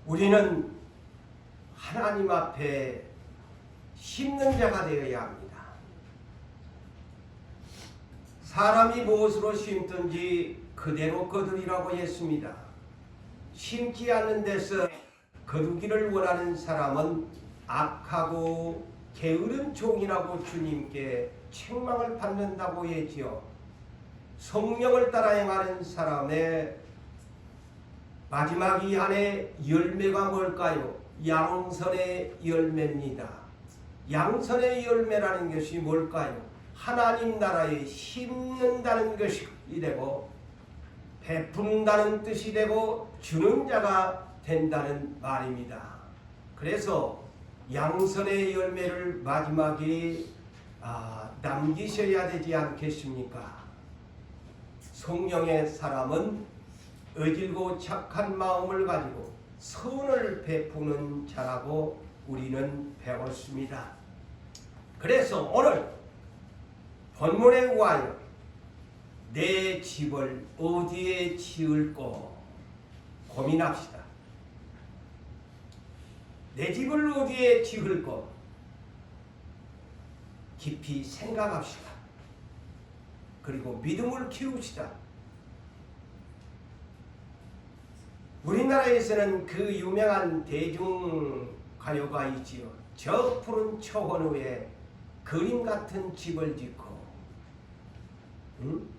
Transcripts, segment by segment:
우리는 하나님 앞에 심는 자가 되어야 합니다. 사람이 무엇으로 심든지 그대로 거두리라고 했습니다. 심지 않는 데서 거두기를 원하는 사람은 악하고 게으른 종이라고 주님께 책망을 받는다고 했지요. 성령을 따라 행하는 사람의 마지막 이 안에 열매가 뭘까요? 양선의 열매입니다. 양선의 열매라는 것이 뭘까요? 하나님 나라에 심는다는 것이 되고 베푼다는 뜻이 되고 주는 자가 된다는 말입니다. 그래서 양선의 열매를 마지막에 남기셔야 되지 않겠습니까? 성령의 사람은 의질고 착한 마음을 가지고 선을 베푸는 자라고 우리는 배웠습니다. 그래서 오늘 본문에 의하여 내 집을 어디에 지을꼬 고민합시다. 내 집을 어디에 지을꼬 깊이 생각합시다. 그리고 믿음을 키웁시다. 우리나라에서는 그 유명한 대중가요가 있지요. 저 푸른 초원 위에 그림 같은 집을 짓고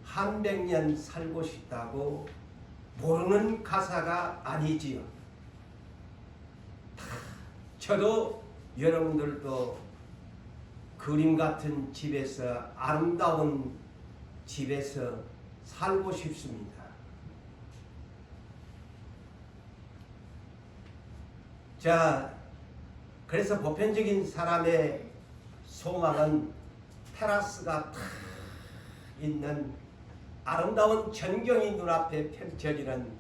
한 100년 살고 싶다고 모르는 가사가 아니지요. 저도 여러분들도 그림 같은 집에서 아름다운 집에서 살고 싶습니다. 자, 그래서 보편적인 사람의 소망은 테라스가 탁 있는 아름다운 전경이 눈앞에 펼쳐지는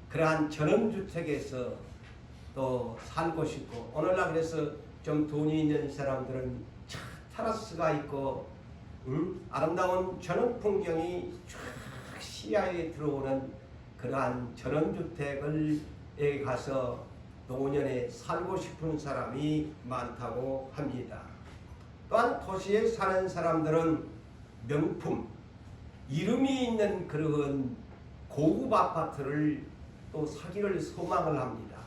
그러한 전원주택에서 또 살고 싶고, 오늘날 그래서 좀 돈이 있는 사람들은 테라스가 있고 아름다운 전원 풍경이 쫙 시야에 들어오는 그러한 전원주택에 가서 노년에 살고 싶은 사람이 많다고 합니다. 또한 도시에 사는 사람들은 명품, 이름이 있는 그런 고급 아파트를 또 사기를 소망을 합니다.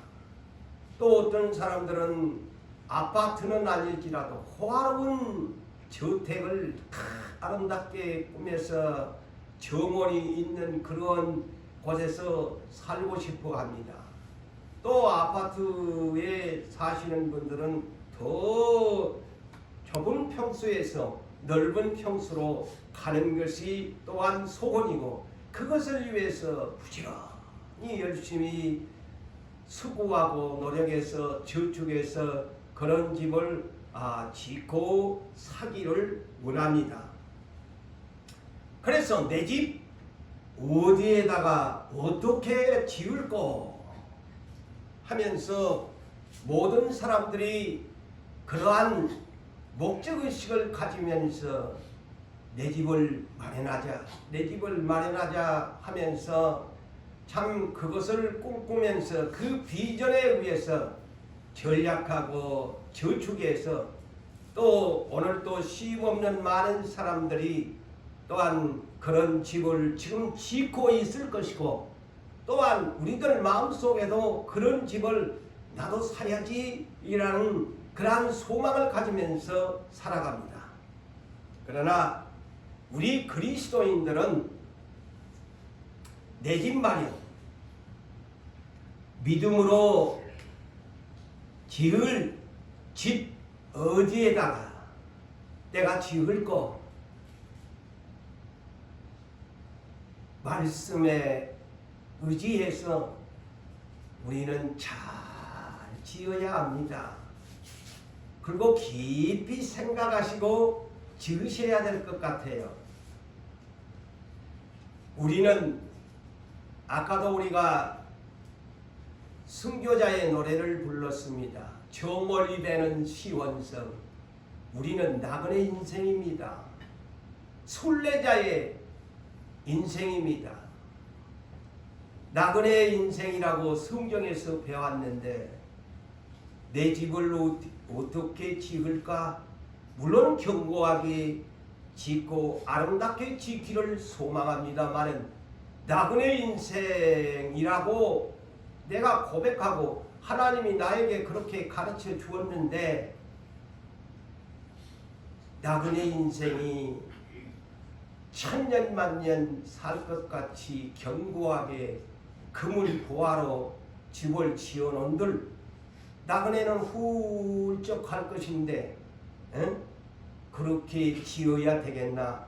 또 어떤 사람들은 아파트는 아닐지라도 호화로운 저택을 아름답게 꾸며서 정원이 있는 그런 곳에서 살고 싶어 합니다. 또 아파트에 사시는 분들은 더 좁은 평수에서 넓은 평수로 가는 것이 또한 소원이고, 그것을 위해서 부지런히 열심히 수고하고 노력해서 저축해서 그런 집을 짓고 사기를 원합니다. 그래서 내 집 어디에다가 어떻게 지을꼬 하면서 모든 사람들이 그러한 목적의식을 가지면서 내 집을 마련하자 하면서 참 그것을 꿈꾸면서 그 비전에 의해서 전략하고 저축해서 또 오늘 또 쉼없는 많은 사람들이 또한 그런 집을 지금 짓고 있을 것이고, 또한 우리들 마음속에도 그런 집을 나도 사야지 이라는 그러한 소망을 가지면서 살아갑니다. 그러나 우리 그리스도인들은 내 집 마련, 믿음으로 지을 집 어디에다가 내가 지을꼬, 말씀에 의지해서 우리는 잘 지어야 합니다. 그리고 깊이 생각하시고 지으셔야 될 것 같아요. 우리는 아까도 우리가 순교자의 노래를 불렀습니다. 저 멀리 되는 시원성. 우리는 나그네 인생입니다. 순례자의 인생입니다. 나그네 인생이라고 성경에서 배웠는데 내 집을 어떻게 지을까? 물론 견고하게 짓고 아름답게 짓기를 소망합니다마는 나그네 인생이라고 내가 고백하고 하나님이 나에게 그렇게 가르쳐 주었는데 나그네 인생이 천년 만년 살 것 같이 견고하게 그물 보화로 집을 지어놓은들 나그네는 훌쩍 할 것인데 그렇게 지어야 되겠나?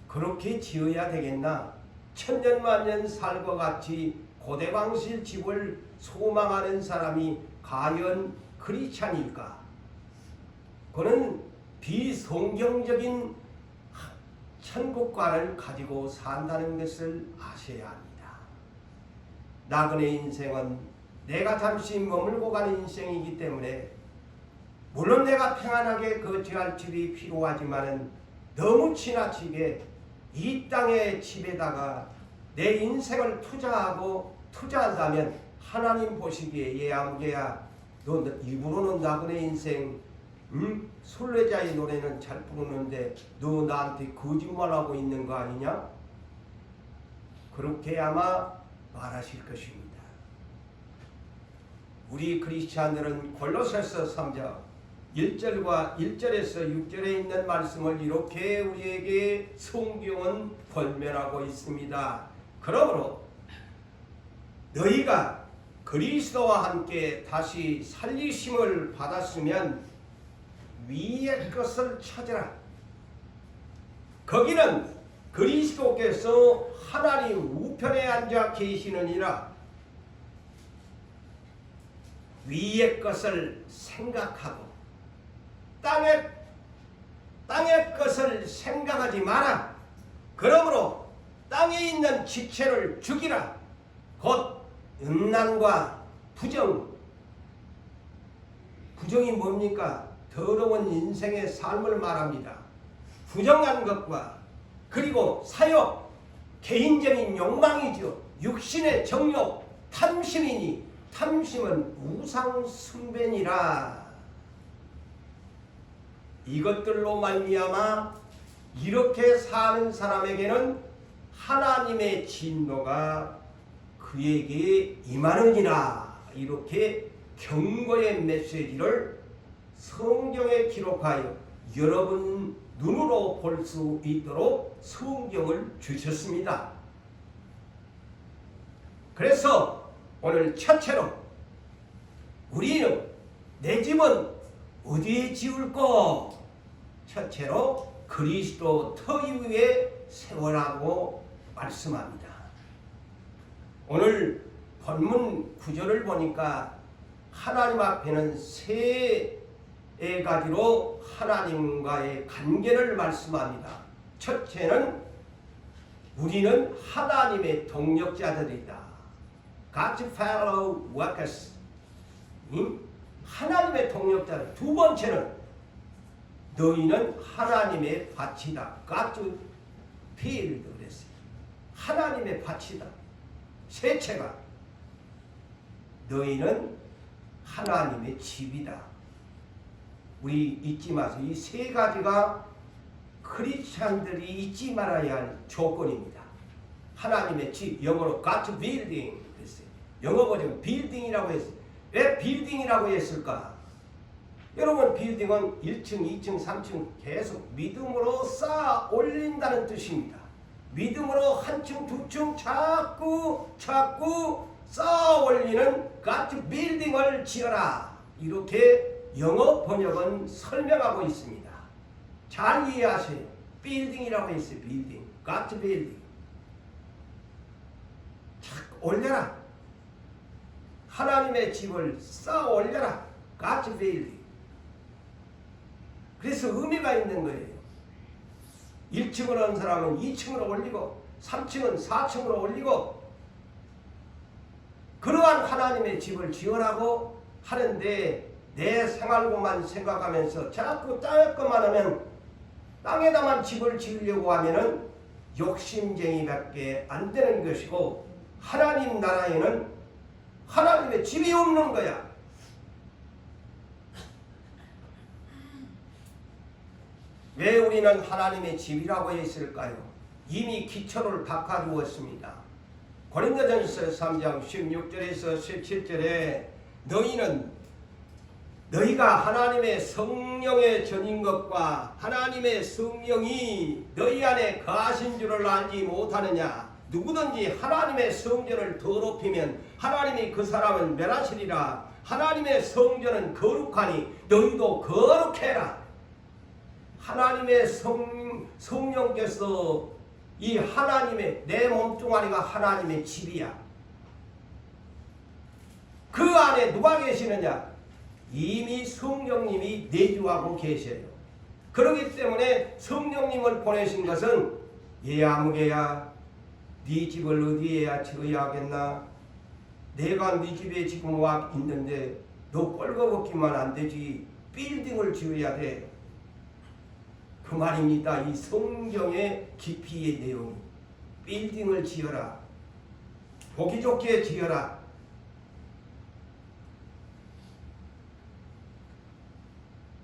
그렇게 지어야 되겠나? 천년만년 살 것 같이 고대방실 집을 소망하는 사람이 과연 크리스찬일까? 그는 비성경적인 천국관을 가지고 산다는 것을 아셔야 합니다. 나그네 인생은 내가 잠시 머물고 가는 인생이기 때문에 물론 내가 평안하게 거주할 집이 필요하지만은 너무 지나치게 이 땅의 집에다가 내 인생을 투자한다면 하나님 보시기에 얘야 너 입으로는 나그네 인생 순례자의 노래는 잘 부르는데 너 나한테 거짓말하고 있는 거 아니냐? 그렇게 아마 말하실 것입니다. 우리 크리스찬들은 골로새서 3장 1절과 1절에서 6절에 있는 말씀을 이렇게 우리에게 성경은 권면하고 있습니다. 그러므로 너희가 그리스도와 함께 다시 살리심을 받았으면 위의 것을 찾으라. 거기는 그리스도께서 하나님 우편에 앉아 계시느니라. 위의 것을 생각하고 땅의 것을 생각하지 마라. 그러므로 땅에 있는 지체를 죽이라. 곧 음란과 부정이 뭡니까? 더러운 인생의 삶을 말합니다. 부정한 것과 그리고 사욕, 개인적인 욕망이죠. 육신의 정욕, 탐심이니 탐심은 우상 숭배니라. 이것들로 말미암아 이렇게 사는 사람에게는 하나님의 진노가 그에게 임하느니라. 이렇게 경고의 메시지를 성경에 기록하여 여러분 눈으로 볼 수 있도록 성경을 주셨습니다. 그래서 오늘 첫째로 우리는 내 집은 어디에 지을까? 첫째로 그리스도 터 위에 세워라고 말씀합니다. 오늘 본문 구절을 보니까 하나님 앞에는 세 가지로 하나님과의 관계를 말씀합니다. 첫째는 우리는 하나님의 동력자들이다. God's fellow workers. 하나님의 동력자들. 두 번째는 너희는 하나님의 밭이다. God's field 그랬어요. 하나님의 밭이다. 셋째가 너희는 하나님의 집이다. 우리 잊지 마세요. 이 세 가지가 크리스찬들이 잊지 말아야 할 조건입니다. 하나님의 집, 영어로 God's building 그랬어요. 영어 버전 빌딩이라고 했어요. 왜 빌딩이라고 했을까? 여러분 빌딩은 1층, 2층, 3층 계속 믿음으로 쌓아 올린다는 뜻입니다. 믿음으로 한 층, 두 층 자꾸 쌓아 올리는 God's building을 지어라. 이렇게 영어 번역은 설명하고 있습니다. 잘 이해하세요. 빌딩이라고 했어요. 빌딩. God's building. 자꾸 올려라. 하나님의 집을 쌓아 올려라. God's building. 그래서 의미가 있는 거예요. 1층을 한 사람은 2층으로 올리고 3층은 4층으로 올리고 그러한 하나님의 집을 지으라고 하는데 내 생활고만 생각하면서 자꾸 땅에 것만 하면 땅에다만 집을 지으려고 하면은 욕심쟁이밖에 안 되는 것이고, 하나님 나라에는 하나님의 집이 없는 거야. 왜 우리는 하나님의 집이라고 했을까요? 이미 기초를 닦아두었습니다. 고린도전서 3장 16절에서 17절에 너희가 하나님의 성령의 전인 것과 하나님의 성령이 너희 안에 거하신 줄을 알지 못하느냐. 누구든지 하나님의 성전을 더럽히면 하나님이 그 사람을 멸하시리라. 하나님의 성전은 거룩하니 너희도 거룩해라. 하나님의 성령께서 이 하나님의 내 몸뚱아리가 하나님의 집이야. 그 안에 누가 계시느냐? 이미 성령님이 내주하고 계셔요. 그렇기 때문에 성령님을 보내신 것은 얘야 아무개야 네 집을 어디에야 지어야 하겠나? 내가 네 집에 지금 와 있는데 너 꼴거벗기만 안 되지. 빌딩을 지어야 돼. 그 말입니다. 이 성경의 깊이의 내용이. 빌딩을 지어라. 보기 좋게 지어라.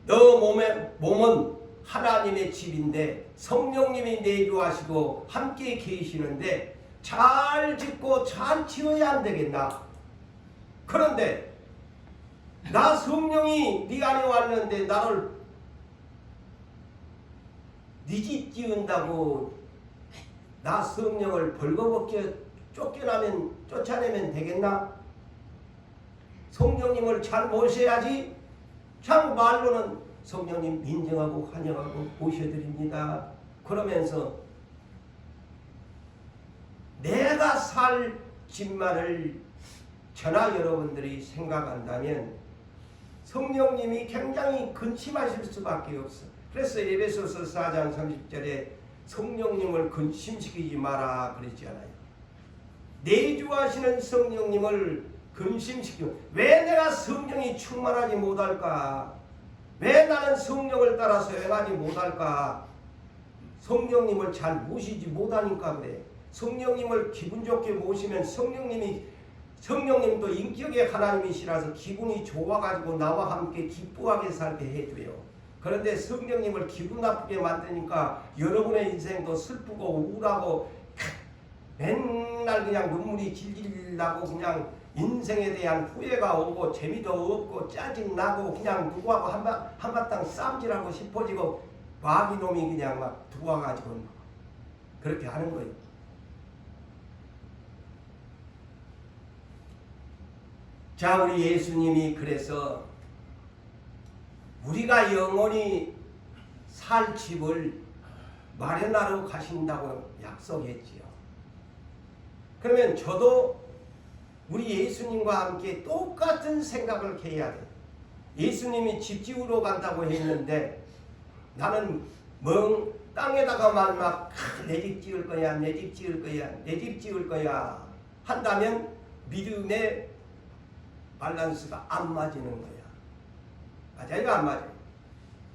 너 몸은 하나님의 집인데 성령님이 내주하시고 함께 계시는데 잘 짓고 잘 지어야 안 되겠나? 그런데 나 성령이 네 안에 왔는데 나를 네 집 지은다고 나 성령을 벌거벗게 쫓아내면 되겠나? 성령님을 잘 모셔야지. 참 말로는 성령님 인정하고 환영하고 모셔드립니다. 그러면서 내가 살 집만을 저나 여러분들이 생각한다면 성령님이 굉장히 근심하실 수밖에 없어. 그래서 에베소서 4장 30절에 성령님을 근심시키지 마라 그랬잖아요. 내주하시는 성령님을 근심시키고, 왜 내가 성령이 충만하지 못할까? 왜 나는 성령을 따라서 행하지 못할까? 성령님을 잘 모시지 못하니까 그래. 성령님을 기분 좋게 모시면 성령님도 인격의 하나님이시라서 기분이 좋아가지고 나와 함께 기뻐하게 살게 해줘요. 그런데 성령님을 기분 나쁘게 만드니까 여러분의 인생도 슬프고 우울하고 맨날 그냥 눈물이 질질 나고 그냥 인생에 대한 후회가 오고 재미도 없고 짜증나고 그냥 누구하고 한바탕 쌈질하고 싶어지고 마귀놈이 그냥 막 들어와가지고 그렇게 하는 거예요. 자, 우리 예수님이 그래서 우리가 영원히 살 집을 마련하러 가신다고 약속했지요. 그러면 저도 우리 예수님과 함께 똑같은 생각을 해야 돼. 예수님이 집 지으러 간다고 했는데 나는 땅에다가만 막 내 집 지을 거야, 내 집 지을 거야, 내 집 지을 거야 한다면 믿음의 밸런스가 안 맞는 거야. 맞아요, 안 맞아요?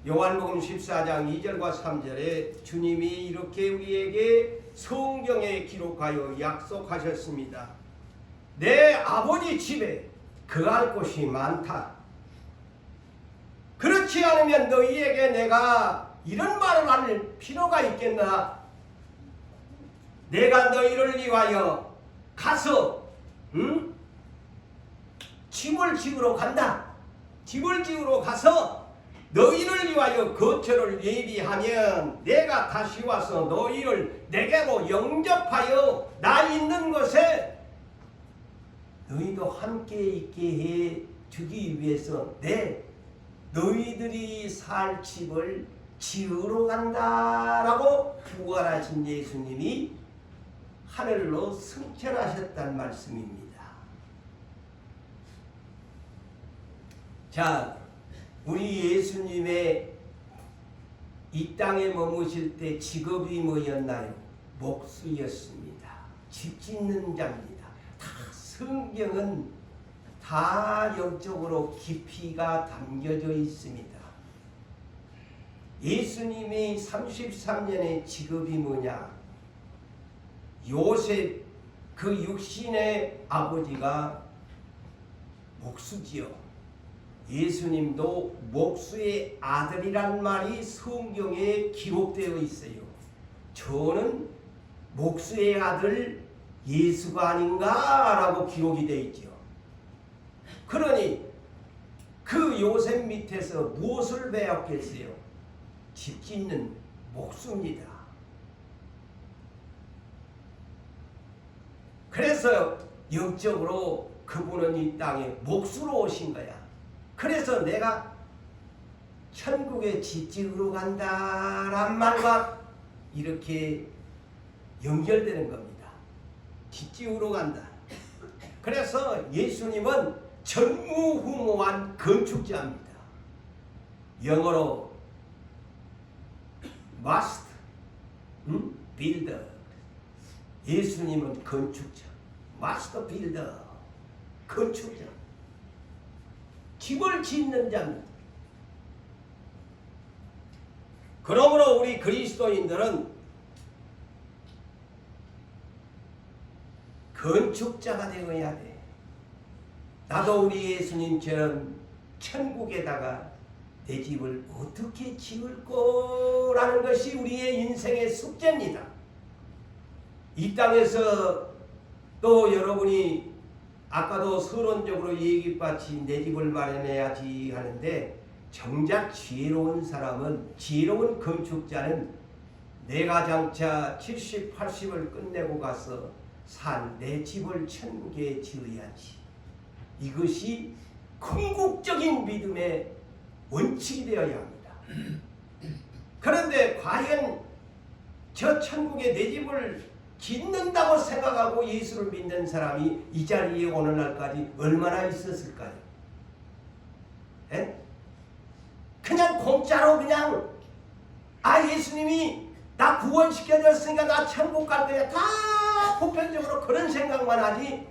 요한복음 14장 2절과 3절에 주님이 이렇게 우리에게 성경에 기록하여 약속하셨습니다. 내 아버지 집에 거할 곳이 많다. 그렇지 않으면 너희에게 내가 이런 말을 할 필요가 있겠나? 내가 너희를 위하여 가서 집을 지으러 간다. 집을 지으러 가서 너희를 위하여 거처를 예비하면 내가 다시 와서 너희를 내게로 영접하여 나 있는 곳에 너희도 함께 있게 해 주기 위해서 너희들이 살 집을 지으러 간다라고 부활하신 예수님이 하늘로 승천하셨단 말씀입니다. 자, 우리 예수님의 이 땅에 머무실 때 직업이 뭐였나요? 목수였습니다. 집 짓는 자입니다. 성경은 다 영적으로 깊이가 담겨져 있습니다. 예수님이 33년의 직업이 뭐냐? 요셉 그 육신의 아버지가 목수지요. 예수님도 목수의 아들이란 말이 성경에 기록되어 있어요. 저는 목수의 아들 예수가 아닌가라고 기록이 되어 있죠. 그러니 그 요셉 밑에서 무엇을 배웠겠어요? 집 짓는 목수입니다. 그래서 영적으로 그분은 이 땅에 목수로 오신 거야. 그래서 내가 천국에 집 지으러 간다란 말과 이렇게 연결되는 겁니다. 집 지으러 간다. 그래서 예수님은 전무후무한 건축자입니다. 영어로 마스터, 빌더. 예수님은 건축자, 마스터 빌더, 건축자. 집을 짓는 자입니다. 그러므로 우리 그리스도인들은 건축자가 되어야 돼. 나도 우리 예수님처럼 천국에다가 내 집을 어떻게 지을 거라는 것이 우리의 인생의 숙제입니다. 이 땅에서 또 여러분이 아까도 서론적으로 얘기받이 내 집을 마련해야지 하는데, 정작 지혜로운 사람은, 지혜로운 건축자는 내가 장차 70, 80을 끝내고 가서 산 내 집을 천국에 지어야지. 이것이 궁극적인 믿음의 원칙이 되어야 합니다. 그런데 과연 저 천국에 내 집을 짓는다고 생각하고 예수를 믿는 사람이 이 자리에 오늘날까지 얼마나 있었을까요? 에? 그냥 공짜로 그냥 예수님이 나 구원시켜줬으니까 나 천국 갈 거야, 다 보편적으로 그런 생각만 하지,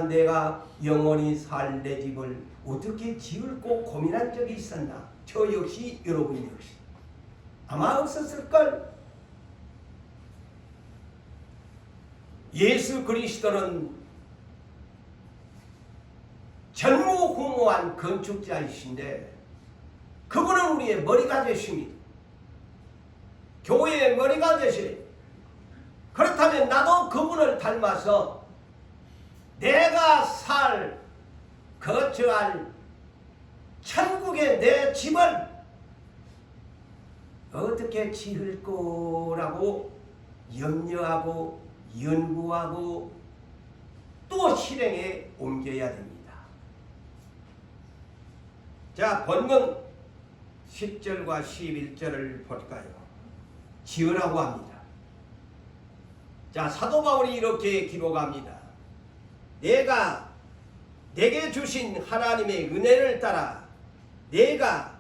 내가 영원히 살 내 집을 어떻게 지을고 고민한 적이 있었나? 저 역시 여러분 역시 아마 없었을걸. 예수 그리스도는 전무후무한 건축자이신데 그분은 우리의 머리가 되십니다. 교회의 머리가 되시니, 그렇다면 나도 그분을 닮아서 내가 거처할 천국의 내 집을 어떻게 지을 거라고 염려하고 연구하고 또 실행에 옮겨야 됩니다. 자, 본문 10절과 11절을 볼까요? 지으라고 합니다. 자, 사도 바울이 이렇게 기록합니다. 내게 주신 하나님의 은혜를 따라 내가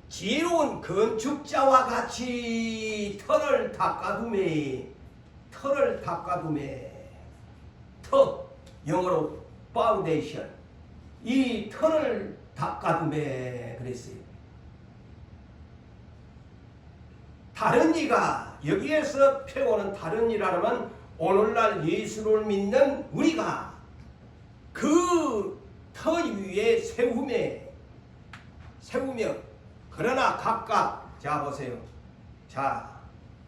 지혜로운 건축자와 같이 터를 닦아두매. 터, 영어로 파운데이션. 이 터를 닦아두매 그랬어요. 다른 이가, 여기에서 표현은 다른 이라면 오늘날 예수를 믿는 우리가 그 터 위에 세우며 그러나 각각, 자 보세요. 자,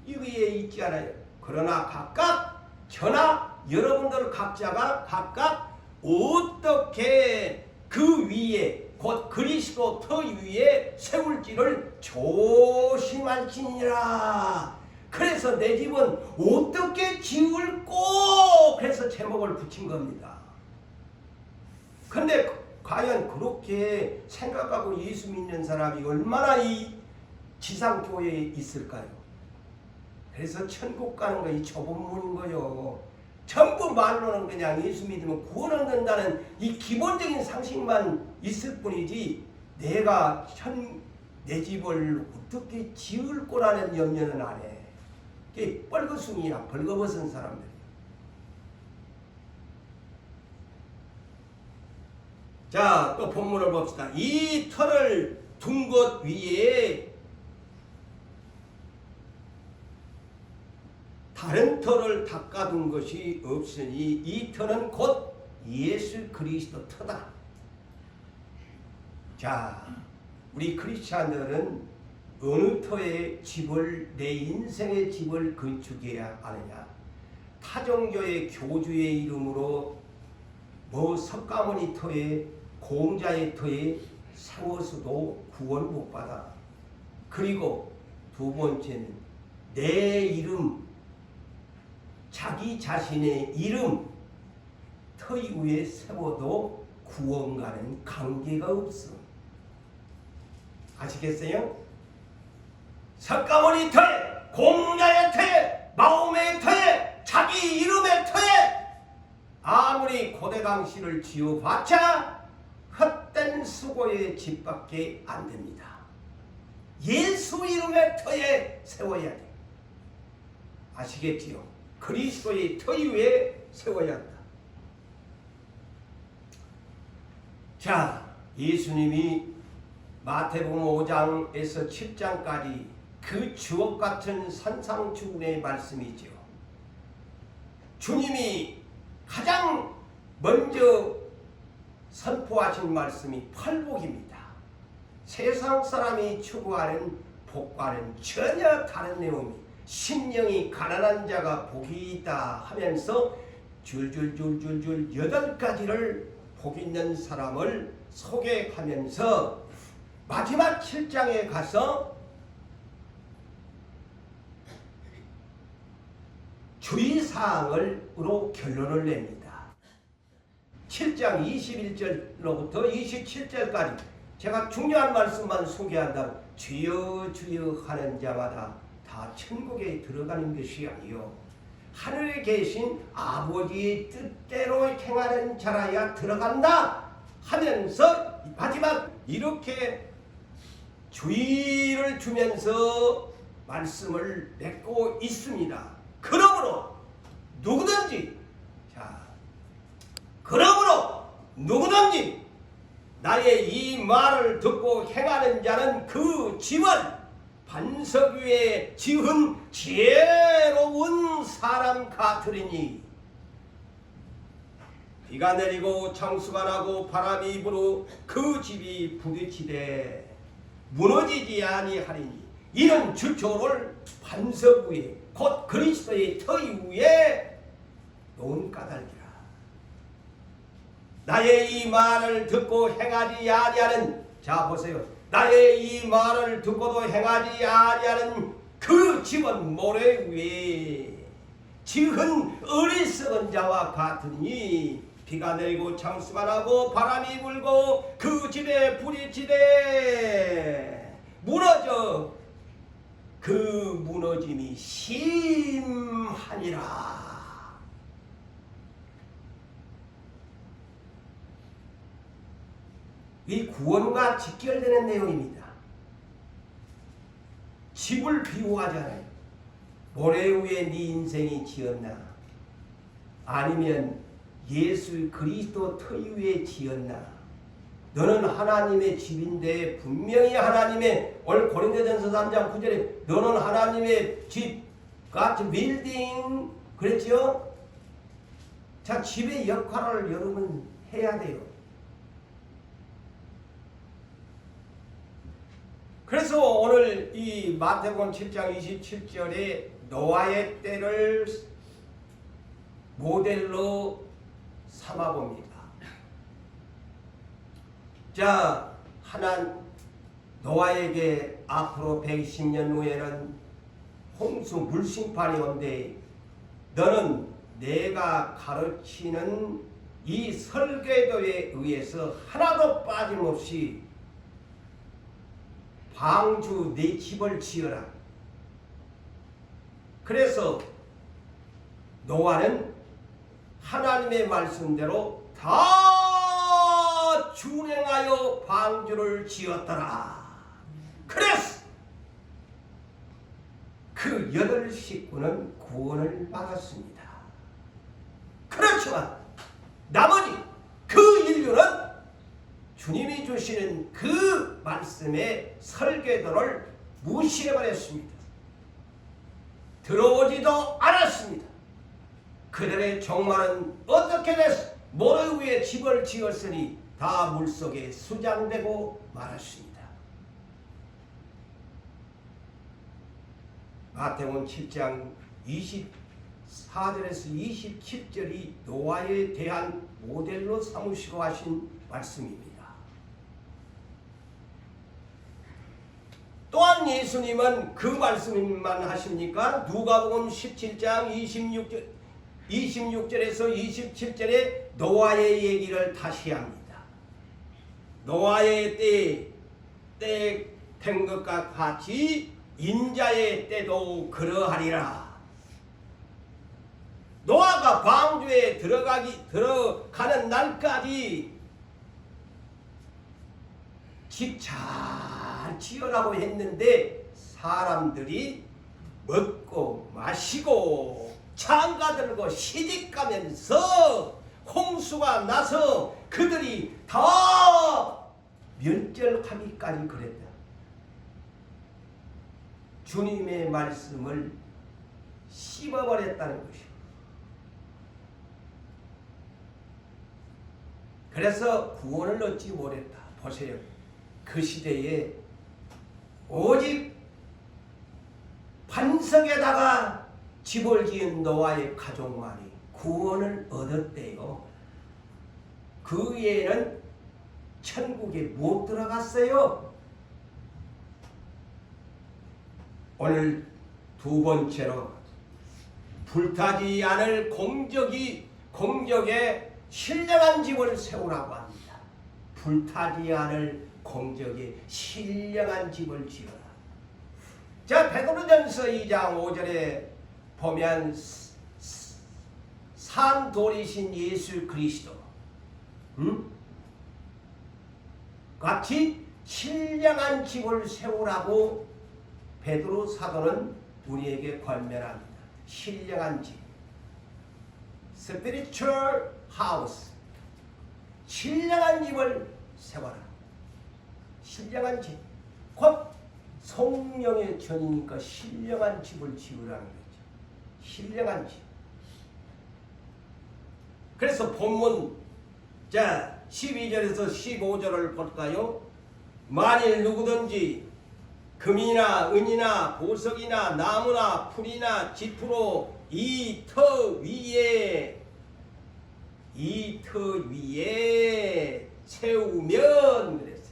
여기에 있지 않아요. 그러나 각각, 저나 여러분들 각자가 각각 어떻게 그 위에, 곧 그리스도 터 위에 세울지를 조심할지니라. 그래서 내 집은 어떻게 지을꼬, 그래서 제목을 붙인 겁니다. 근데 과연 그렇게 생각하고 예수 믿는 사람이 얼마나 이 지상교회에 있을까요? 그래서 천국 가는 거 이 좁은 문인 거요. 전부 말로는 그냥 예수 믿으면 구원 얻는다는 이 기본적인 상식만 있을 뿐이지, 내가 내 집을 어떻게 지을 거라는 염려는 안 해. 그게 뻘거숭이야, 벌거벗은 사람들. 자, 또 본문을 봅시다. 이 터를 둔 곳 위에 다른 터를 닦아둔 것이 없으니 이 터는 곧 예수 그리스도 터다. 자, 우리 크리스찬들은 어느 터에 집을, 내 인생의 집을 건축해야 하느냐? 타종교의 교주의 이름으로 뭐 석가모니 터에, 공자의 터에 세워서도 구원 못 받아. 그리고 두 번째는 내 이름, 자기 자신의 이름 터 위에 세워도 구원과는 관계가 없어. 아시겠어요? 석가모니 터에, 공자의 터에, 마음의 터에, 자기 이름의 터에 아무리 고대강시를 지어봤자 헛된 수고의 집밖에 안 됩니다. 예수 이름의 터에 세워야 돼. 아시겠지요? 그리스도의 터 위에 세워야 한다. 자, 예수님이 마태복음 5장에서 7장까지 그 주옥같은 산상수훈의 말씀이죠. 주님이 가장 먼저 선포하신 말씀이 팔복입니다. 세상 사람이 추구하는 복과는 전혀 다른 내용이, 심령이 가난한 자가 복이 있다 하면서 줄줄줄줄줄 8가지를 복 있는 사람을 소개하면서 마지막 7장에 가서 주의사항으로 결론을 냅니다. 7장 21절로부터 27절까지 제가 중요한 말씀만 소개한다면 주여 주여 하는 자마다 다 천국에 들어가는 것이 아니요 하늘에 계신 아버지의 뜻대로 행하는 자라야 들어간다 하면서 마지막 이렇게 주의를 주면서 말씀을 맺고 있습니다. 그러므로 누구든지 나의 이 말을 듣고 행하는 자는 그 집은 반석 위에 지은 지혜로운 사람 같으리니 비가 내리고 창수가 나고 바람이 불어 그 집이 부딪히되 무너지지 아니하리니 이는 주초를 반석 위에 곧 그리스도의 터 위에 놓은 까닭이라. 나의 이 말을 듣고 행하지 아니하는, 자 보세요, 나의 이 말을 듣고도 행하지 아니하는 그 집은 모래 위에 지은 어리석은 자와 같으니 비가 내리고 창수가 나고 바람이 불고 그 집에 부딪히되 무너져 그 무너짐이 심하니라. 이 구원과 직결되는 내용입니다. 집을 비유하잖아요. 모래 위에 네 인생이 지었나? 아니면 예수 그리스도 터 위에 지었나? 너는 하나님의 집인데 분명히 하나님의, 오늘 고린도전서 3장 9절에 너는 하나님의 집, 같이 빌딩 그랬죠? 자, 집의 역할을 여러분 해야 돼요. 그래서 오늘 이 마태복음 7장 27절에 노아의 때를 모델로 삼아봅니다. 자, 노아에게 앞으로 120년 후에는 홍수 물심판이 온대 너는 내가 가르치는 이 설계도에 의해서 하나도 빠짐없이 방주 네 집을 지어라. 그래서 노아는 하나님의 말씀대로 다 준행하여 방주를 지었더라. 그래서 그 8 식구는 구원을 받았습니다. 그렇지만 나머지 그 인류는 주님이 주시는 그 말씀의 설계도를 무시해버렸습니다. 들어오지도 않았습니다. 그들의 종말은 어떻게 됐어? 모래 위에 집을 지었으니 다 물속에 수장되고 말았습니다. 마태복음 7장 24절에서 27절이 노아에 대한 모델로 삼으시고 하신 말씀입니다. 또한 예수님은 그 말씀만 하십니까? 누가복음 17장 26절에서 27절에 노아의 얘기를 다시 합니다. 노아의 때에 된 것과 같이 인자의 때도 그러하리라. 노아가 방주에 들어가는 날까지 집 잘 지으라고 했는데 사람들이 먹고 마시고 장가들고 시집가면서 홍수가 나서 그들이 다 멸절하기까지 그랬다. 주님의 말씀을 씹어버렸다는 것이요. 그래서 구원을 얻지 못했다. 보세요. 그 시대에 오직 반석에다가 집을 지은 노아의 가족만이 구원을 얻었대요. 그 외에는 천국에 못 들어갔어요. 오늘 두 번째로 불타지 않을 공적에 신령한 집을 세우라고 합니다. 불타지 않을 공적에 신령한 집을 지어라. 자, 베드로전서 2장 5절에 보면 산돌이신 예수 그리스도 같이 신령한 집을 세우라고 베드로 사도는 우리에게 권면합니다. 신령한 집, spiritual house, 신령한 집을 세워라. 신령한 집, 곧 성령의 전이니까 신령한 집을 지으라는 거죠. 신령한 집. 그래서 본문 자 12절에서 15절을 볼까요? 만일 누구든지 금이나 은이나 보석이나 나무나 풀이나 지푸로 이 터 위에 세우면 그랬어요.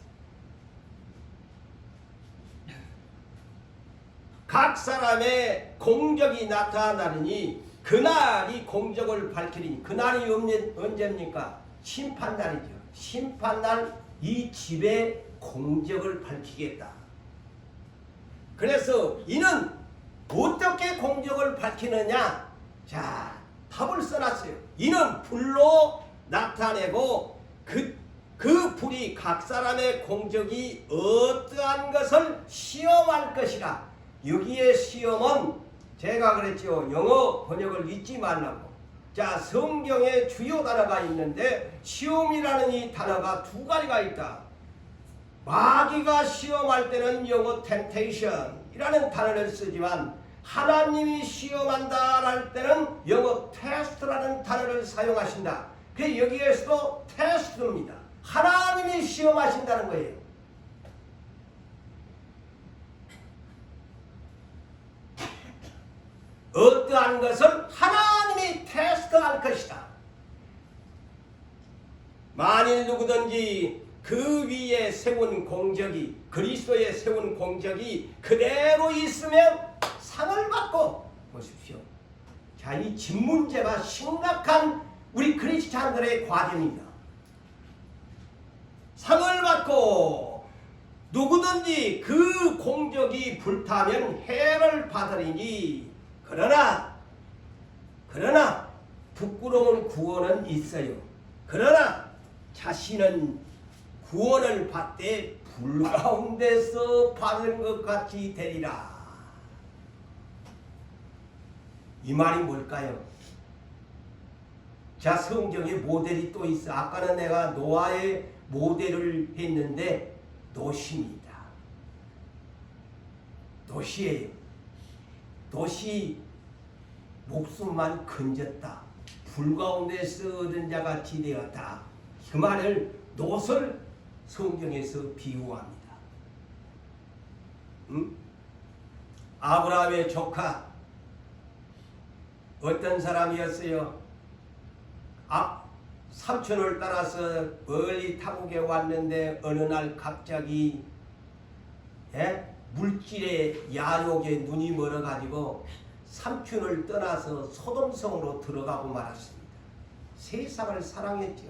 각 사람의 공적이 나타나느니 그날이 공적을 밝히리니 그날이 언제입니까? 심판날이죠. 심판날 이 집의 공적을 밝히겠다. 그래서 이는 어떻게 공적을 밝히느냐? 자, 답을 써놨어요. 이는 불로 나타내고 그 불이 각 사람의 공적이 어떠한 것을 시험할 것이라. 여기에 시험은 제가 그랬죠. 영어 번역을 잊지 말라고. 자, 성경에 주요 단어가 있는데 시험이라는 이 단어가 두 가지가 있다. 마귀가 시험할 때는 영어 temptation이라는 단어를 쓰지만 하나님이 시험한다 할 때는 영어 test라는 단어를 사용하신다. 그래서 여기에서도 test입니다. 하나님이 시험하신다는 거예요. 어떠한 것을 하나님이 테스트할 것이다. 만일 누구든지 그 위에 세운 공적이 그리스도에 세운 공적이 그대로 있으면 상을 받고 보십시오. 자, 이 집 문제가 심각한 우리 크리스찬들의 과제입니다. 상을 받고 누구든지 그 공적이 불타면 해를 받으리니 그러나 부끄러운 구원은 있어요. 그러나 자신은 구원을 받되 불 가운데서 받은 것 같이 되리라. 이 말이 뭘까요? 자, 성경에 모델이 또 있어. 아까는 내가 노아의 모델을 했는데 노시입니다. 노시예요. 놋이 목숨만 건졌다. 불 가운데서 얻은 자가 지되었다. 그 말을 놋을 성경에서 비유합니다. 아브라함의 조카 어떤 사람이었어요? 삼촌을 따라서 멀리 타국에 왔는데 어느 날 갑자기 물질의 야욕에 눈이 멀어가지고 삼촌을 떠나서 소돔성으로 들어가고 말았습니다. 세상을 사랑했죠.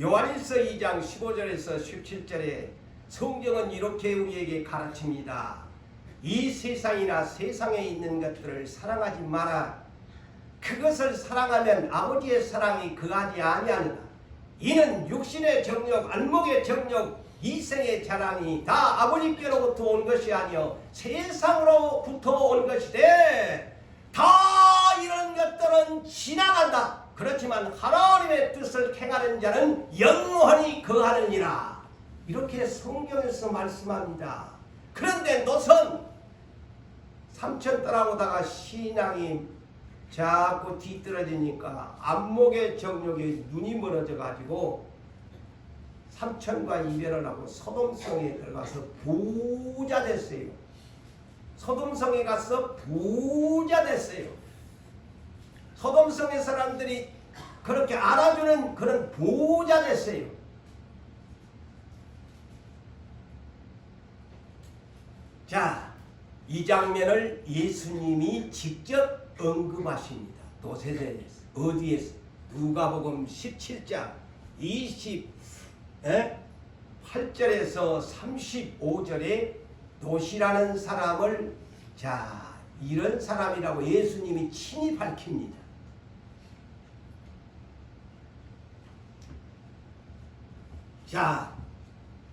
요한일서 2장 15절에서 17절에 성경은 이렇게 우리에게 가르칩니다. 이 세상이나 세상에 있는 것들을 사랑하지 마라. 그것을 사랑하면 아버지의 사랑이 그하지 아니하느라. 이는 육신의 정욕, 안목의 정욕, 이생의 자랑이 다 아버지께로부터 온 것이 아니요 세상으로부터 온 것이되 다 이런 것들은 지나간다. 그렇지만 하나님의 뜻을 행하는 자는 영원히 거하느니라. 이렇게 성경에서 말씀합니다. 그런데 놋은 삼천 따라오다가 신앙이 자꾸 뒤떨어지니까 안목의 정욕에 눈이 멀어져 가지고 삼천과 이별을 하고 소돔성에 들어가서 부자 됐어요. 소돔성에 가서 부자 됐어요. 소돔성의 사람들이 그렇게 알아주는 그런 부자 됐어요. 자, 이 장면을 예수님이 직접 언급하십니다. 도세대에서. 어디에서? 누가복음 17장 28절에서 35절에 놋이라는 사람을 이런 사람이라고 예수님이 친히 밝힙니다. 자,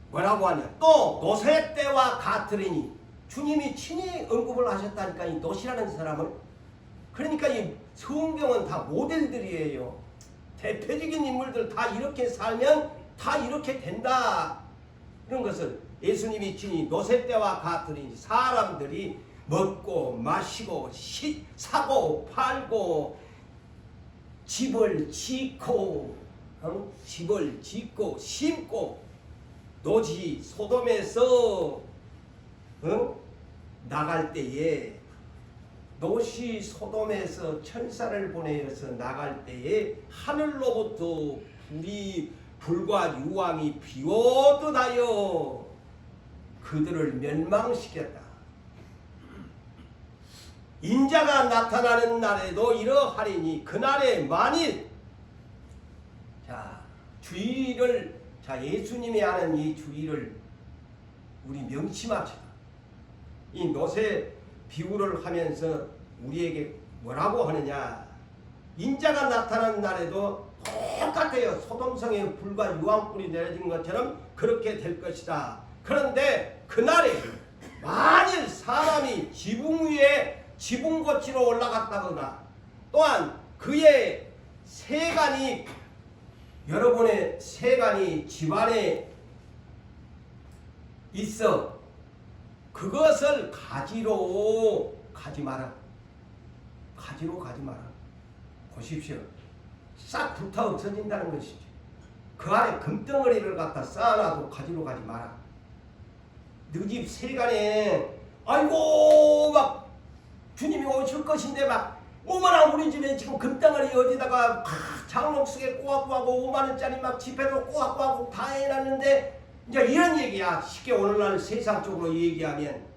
뭐라고 하냐? 또 놋의 때와 같으리니. 주님이 친히 언급을 하셨다니까 이 놋이라는 사람을. 그러니까 이 성경은 다 모델들이에요. 대표적인 인물들 다 이렇게 살면 다 이렇게 된다. 이런 것을 예수님이 친히 놋의 때와 같으니 사람들이 먹고 마시고 사고 팔고 집을 짓고 심고 놋이 소돔에서 나갈 때에 놋이 소돔에서 천사를 보내어서 나갈 때에 하늘로부터 불과 유황이 비오듯 하여 그들을 멸망시켰다. 인자가 나타나는 날에도 이러하리니 그날에 만일 주의를 예수님이 하는 이 주의를 우리 명심합시다. 이 놋의 비유를 하면서 우리에게 뭐라고 하느냐? 인자가 나타나는 날에도 똑같아요. 소돔성에 불과 유황불이 내려진 것처럼 그렇게 될 것이다. 그런데 그날에 만일 사람이 지붕 위에 지붕고치로 올라갔다거나 또한 그의 세간이 여러분의 세간이 집안에 있어 그것을 가지로 가지 마라. 가지로 가지 마라. 보십시오. 싹 불타 없어진다는 것이죠. 그 안에 금덩어리를 갖다 쌓아놔도 가지로 가지 마라. 너 집 세간에 아이고 막 주님이 오실 것인데 막 어머나 우리 집에 지금 금덩어리 어디다가 장롱 속에 꼬아꼬아고 5만원짜리 막 지폐로 꼬아꼬아고 다 해놨는데 이제 이런 얘기야. 쉽게 오늘날 세상 쪽으로 얘기하면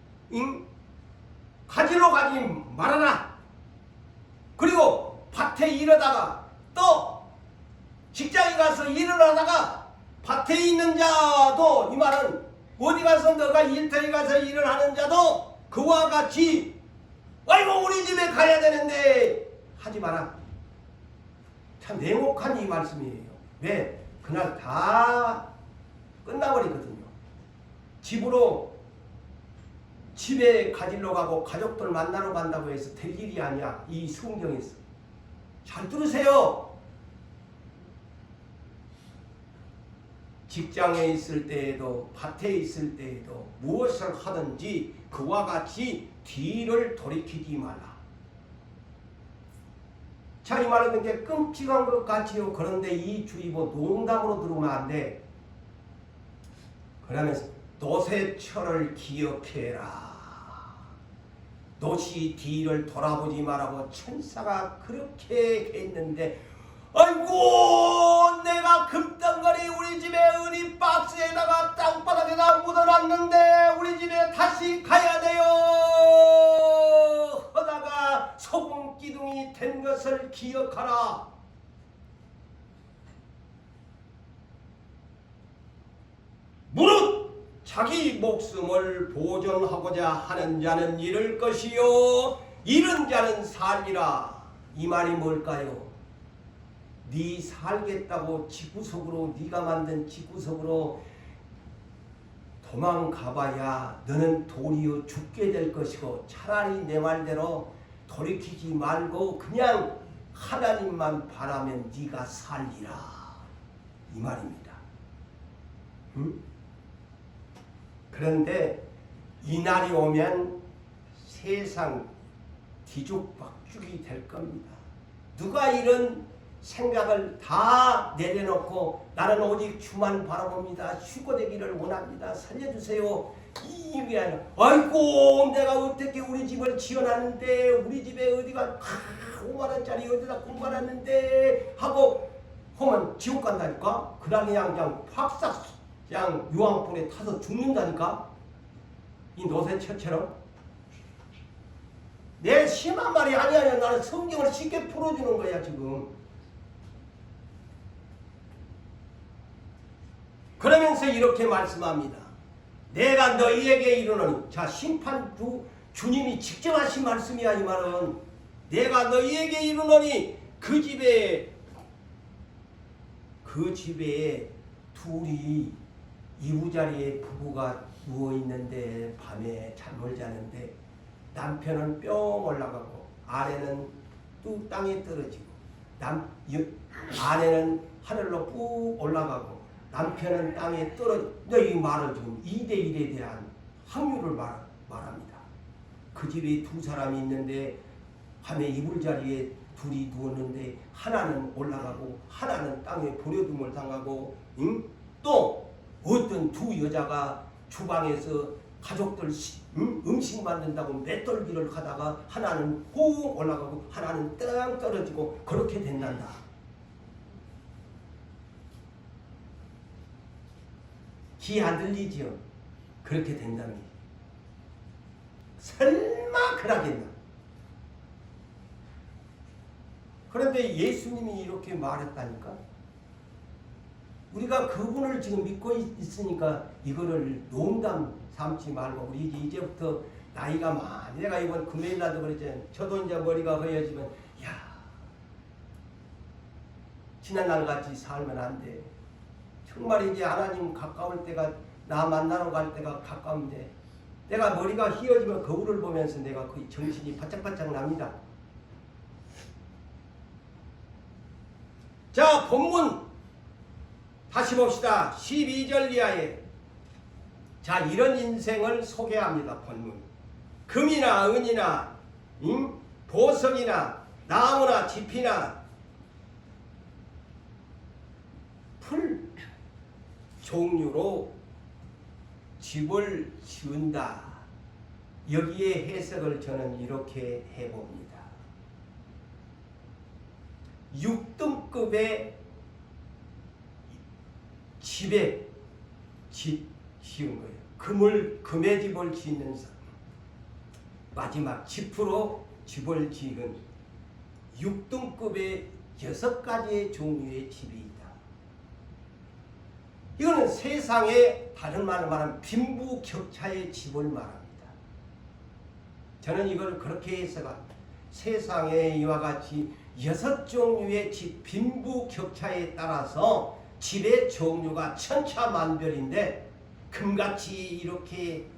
가지로 가지 말아라. 그리고 밭에 일하다가 또 직장에 가서 일을 하다가 밭에 있는 자도 이 말은 어디 가서 너가 일터에 가서 일을 하는 자도 그와 같이 아이고 우리 집에 가야 되는데 하지 마라. 참 냉혹한 이 말씀이에요. 왜? 그날 다 끝나버리거든요. 집에 가지러 가고 가족들 만나러 간다고 해서 될 일이 아니야. 이 성경에서 잘 들으세요. 직장에 있을 때에도 밭에 있을 때에도 무엇을 하든지 그와 같이 뒤를 돌이키지 말라. 자, 이 말은 굉장히 끔찍한 것 같지요. 그런데 이 주의보 농담으로 들으면 안 돼. 그러면서 노새철을 기억해라. 노시 뒤를 돌아보지 말라고 천사가 그렇게 했는데, 아이고, 내가 금덩어리 우리 집에 은이 박스에다가 땅바닥에다 묻어놨는데 우리 집에 다시 가야 돼요 하다가 소금 기둥이 된 것을 기억하라. 무릇 자기 목숨을 보존하고자 하는 자는 잃을 것이요 잃은 자는 살리라. 이 말이 뭘까요? 네 살겠다고 집구석으로, 네가 만든 집구석으로 도망가봐야 너는 도리어 죽게 될 것이고, 차라리 내 말대로 돌이키지 말고 그냥 하나님만 바라면 네가 살리라. 이 말입니다. 응? 그런데 이 날이 오면 세상 뒤죽박죽이 될 겁니다. 누가 이런 생각을 다 내려놓고 나는 오직 주만 바라봅니다. 휴거되기를 원합니다. 살려주세요. 이게 아니라, 아이고, 내가 어떻게 우리 집을 지어놨는데, 우리 집에 어디가 5만원짜리 어디다 공부해놨는데 하고 하면 지옥 간다니까. 그냥 확싹 그냥 유황불에 타서 죽는다니까. 이 노새처럼. 내 심한 말이 아니야. 나는 성경을 쉽게 풀어주는 거야 지금. 그러면서 이렇게 말씀합니다. 내가 너희에게 이르노니, 자, 심판주 주님이 직접 하신 말씀이야. 이 말은 내가 너희에게 이르노니 그 집에 둘이 이부자리에 부부가 누워있는데 밤에 잠을 자는데 남편은 뿅 올라가고 아내는 뚝 땅에 떨어지고 아내는 하늘로 꾹 올라가고 남편은 땅에 떨어져. 이 말을 지금 2대1에 대한 확률을 말합니다. 그 집에 두 사람이 있는데 밤에 이불자리에 둘이 누웠는데 하나는 올라가고 하나는 땅에 버려둠을 당하고, 또 어떤 두 여자가 주방에서 가족들 음식 만든다고 맷돌기를 하다가 하나는 호 올라가고 하나는 땅 떨어지고 그렇게 된단다. 귀 안 들리지요? 그렇게 된다는 게. 설마 그러겠나? 그런데 예수님이 이렇게 말했다니까? 우리가 그분을 지금 믿고 있으니까 이거를 농담 삼지 말고, 우리 이제부터 나이가 많이, 내가 이번 금요일날도 그랬잖아요. 저도 이제 머리가 허여지면, 지난날같이 살면 안 돼. 정말 이제 하나님 가까울 때가, 나 만나러 갈 때가 가까운데, 내가 머리가 휘어지면 거울을 보면서 내가 거의 정신이 바짝바짝 납니다. 자, 본문 다시 봅시다. 12절 이하에. 자, 이런 인생을 소개합니다. 본문. 금이나 은이나 보석이나 나무나 짚이나 풀 종류로 집을 지은다. 여기에 해석을 저는 이렇게 해봅니다. 6등급의 집에 지은 거예요. 금의 집을 짓는 사람. 마지막 집으로 집을 지은 6등급의 6가지의 종류의 집이 있다. 이거는 세상에 다른 말로 말하면 빈부격차의 집을 말합니다. 저는 이걸 그렇게 해석합니다. 세상에 이와 같이 6종류의 집, 빈부격차에 따라서 집의 종류가 천차만별인데, 금같이 이렇게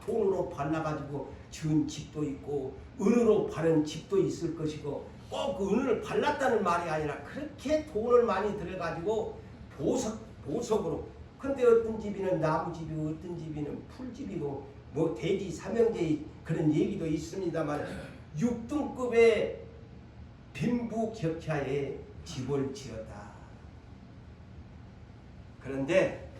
돈으로 발라가지고 지은 집도 있고 은으로 바른 집도 있을 것이고, 꼭 그 은을 발랐다는 말이 아니라 그렇게 돈을 많이 들여가지고 보석으로. 근데 어떤 집이는 나무집이고 어떤 집이는 풀집이고 뭐 대지 삼형제 그런 얘기도 있습니다만 6등급의 빈부격차의 집을 지었다. 그런데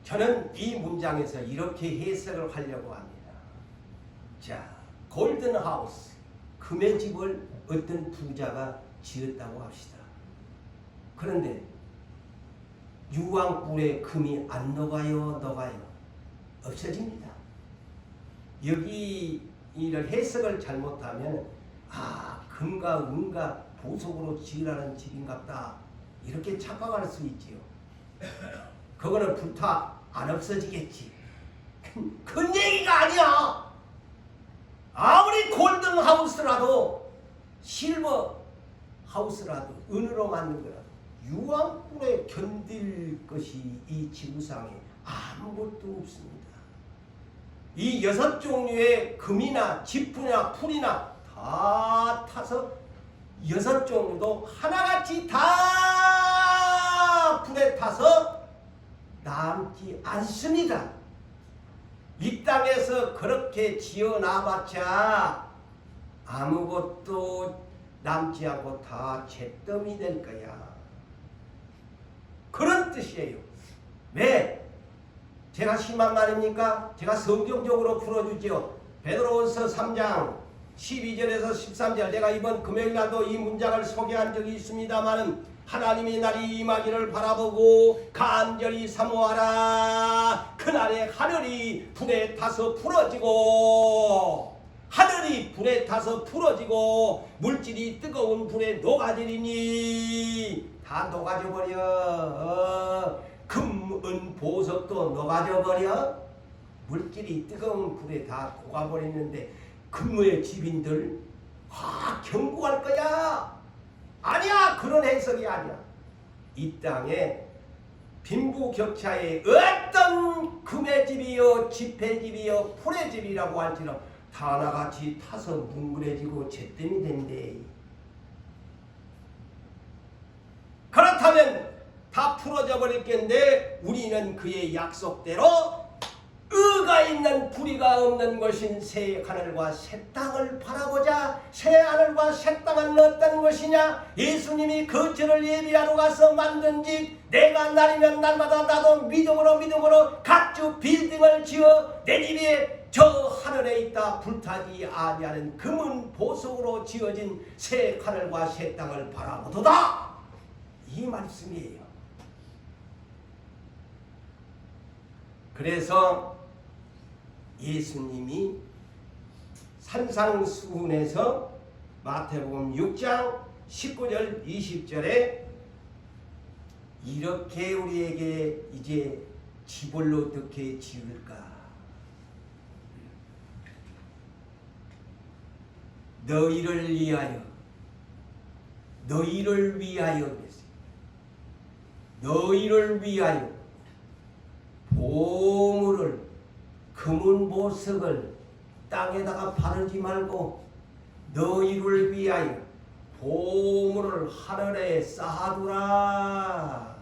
저는 이 문장에서 이렇게 해석을 하려고 합니다. 자, 골든하우스, 금의 집을 어떤 부자가 지었다고 합시다. 그런데 유황불에 금이 안 녹아요? 없어집니다. 여기 이를 해석을 잘못하면 금과 은과 보석으로 지으라는 집인갑다 이렇게 착각할 수 있지요. 그거는 불타 안 없어지겠지. 그 얘기가 아니야. 아무리 골든하우스라도 실버 하우스라도 은으로 만든 거라도 유황불에 견딜 것이 이 지구상에 아무것도 없습니다. 이 6종류의 금이나 지푸나 풀이나 다 타서 6종류도 하나같이 다 불에 타서 남지 않습니다. 이 땅에서 그렇게 지어놔봤자 아무것도 남지 않고 다 잿더미 될 거야. 그런 뜻이에요. 왜? 제가 심한 말입니까? 제가 성경적으로 풀어주지요. 베드로전서 3장 12절에서 13절 내가 이번 금요일날도 이 문장을 소개한 적이 있습니다만 하나님의 날이 임하기를 바라보고 간절히 사모하라. 그날에 하늘이 불에 타서 풀어지고 물질이 뜨거운 불에 녹아지리니 다 녹아져버려. 금, 은, 보석도 녹아져버려. 물질이 뜨거운 불에 다 녹아버리는데 금의 집인들 경고할 거야. 아니야. 그런 해석이 아니야. 이 땅에 빈부격차에 어떤 금의 집이요 지폐 집이요 풀의 집이라고 할지라도 다 하나같이 타서 뭉그레지고 잿더미 된대. 그렇다면 다 풀어져 버릴 텐데 우리는 그의 약속대로 의가 있는 불의가 없는 것인 새 하늘과 새 땅을 바라보자. 새 하늘과 새 땅은 어떤 것이냐? 예수님이 거처를 예비하러 가서 만든 집, 내가 날이면 날마다 나도 믿음으로 각주 빌딩을 지어 내 집에 저 하늘에 있다 불타지 아니하는 금은 보석으로 지어진 새 하늘과 새 땅을 바라보도다. 이 말씀이에요. 그래서 예수님이 산상수훈에서 마태복음 6장 19절 20절에 이렇게 우리에게 이제 집을 어떻게 지을까? 너희를 위하여 그랬어요. 너희를 위하여 보물을 금은 보석을 땅에다가 바르지 말고 너희를 위하여 보물을 하늘에 쌓아두라.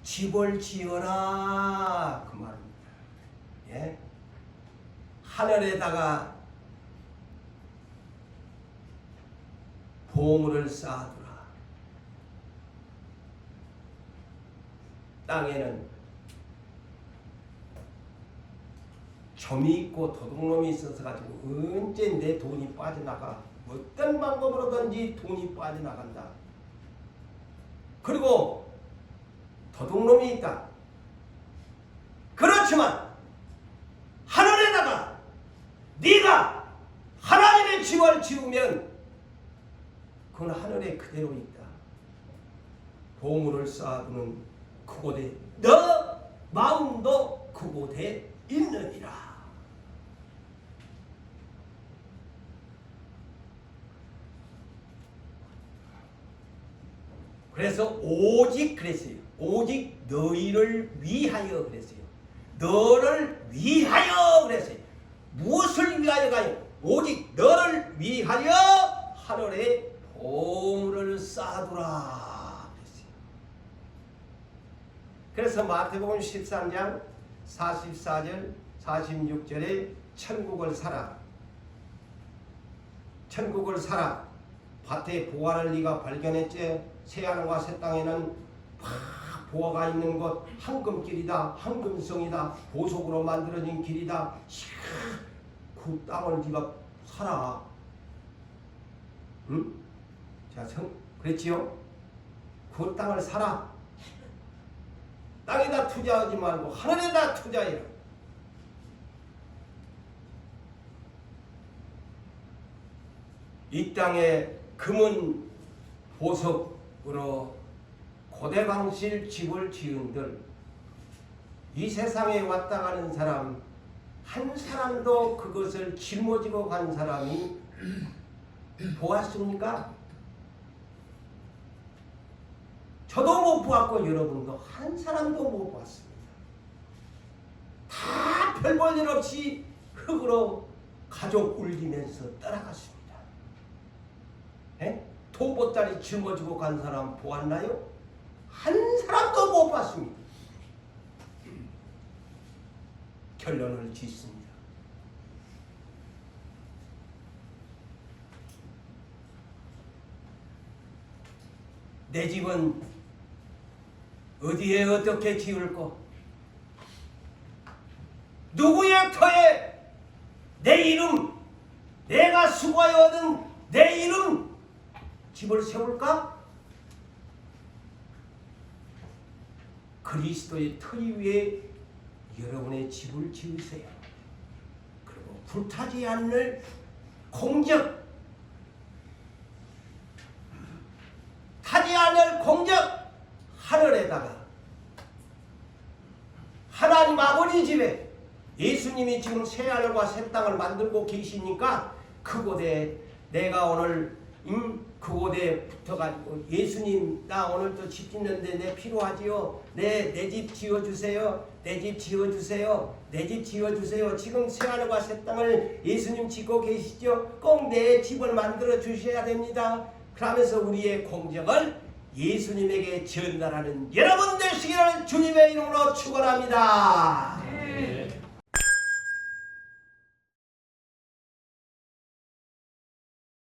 집을 지어라. 그 말입니다. 예? 하늘에다가 보물을 쌓아두라. 땅에는 점이 있고 도둑놈이 있어서 가지고 언제 내 돈이 빠져나가. 어떤 방법으로든지 돈이 빠져나간다. 그리고 도둑놈이 있다. 그렇지만 하늘에다가 네가 하나님의 집을 지으면 그건 하늘에 그대로 있다. 보물을 쌓아두는 그곳에 너 마음도 그곳에 있느니라. 그래서 오직 그랬어요. 오직 너희를 위하여 그랬어요. 너를 위하여 그랬어요. 무엇을 위하여가요? 오직 너를 위하여 하늘에 보물을 쌓아두라 그랬어요. 그래서 마태복음 13장 44절 46절에 천국을 사라. 천국을 사라. 밭에 보화를 네가 발견했지. 새하늘과 새 땅에는 보화가 있는 곳 황금길이다. 황금성이다. 보석으로 만들어진 길이다. 그 땅을 네가 사라. 응? 자, 그랬지요? 그 땅을 사라. 땅에다 투자하지 말고 하늘에다 투자해라. 이 땅에 금은 보석으로 고대방실 집을 지은들 이 세상에 왔다 가는 사람 한 사람도 그것을 짊어지고 간 사람이 보았습니까? 저도 못 보았고 여러분도 한 사람도 못 보았습니다. 다 별 볼 일 없이 흙으로 가족 울리면서 떠나갔습니다. 통보따리 짊어지고 간 사람 보았나요? 한 사람도 못 봤습니다. 결론을 짓습니다. 내 집은 어디에 어떻게 지을꼬? 누구의 터에 내 이름, 내가 수고하여 얻은 내 이름 집을 세울까? 그리스도의 터 위에 여러분의 집을 지으세요. 그리고 불타지 않을 공적, 타지 않을 공적 하늘에다가 하나님 아버지 집에 예수님이 지금 새하늘과 새 땅을 만들고 계시니까 그곳에 내가 오늘 그곳에 붙어가지고 예수님 나 오늘 또 집 짓는데 내 필요하지요. 내 집 지어주세요. 내 집 지어주세요. 내 집 지어주세요. 지금 새하늘과 새 땅을 예수님 짓고 계시죠. 꼭 내 집을 만들어 주셔야 됩니다. 그러면서 우리의 공적을 예수님에게 전달하는 여러분 되시기를 주님의 이름으로 축원합니다.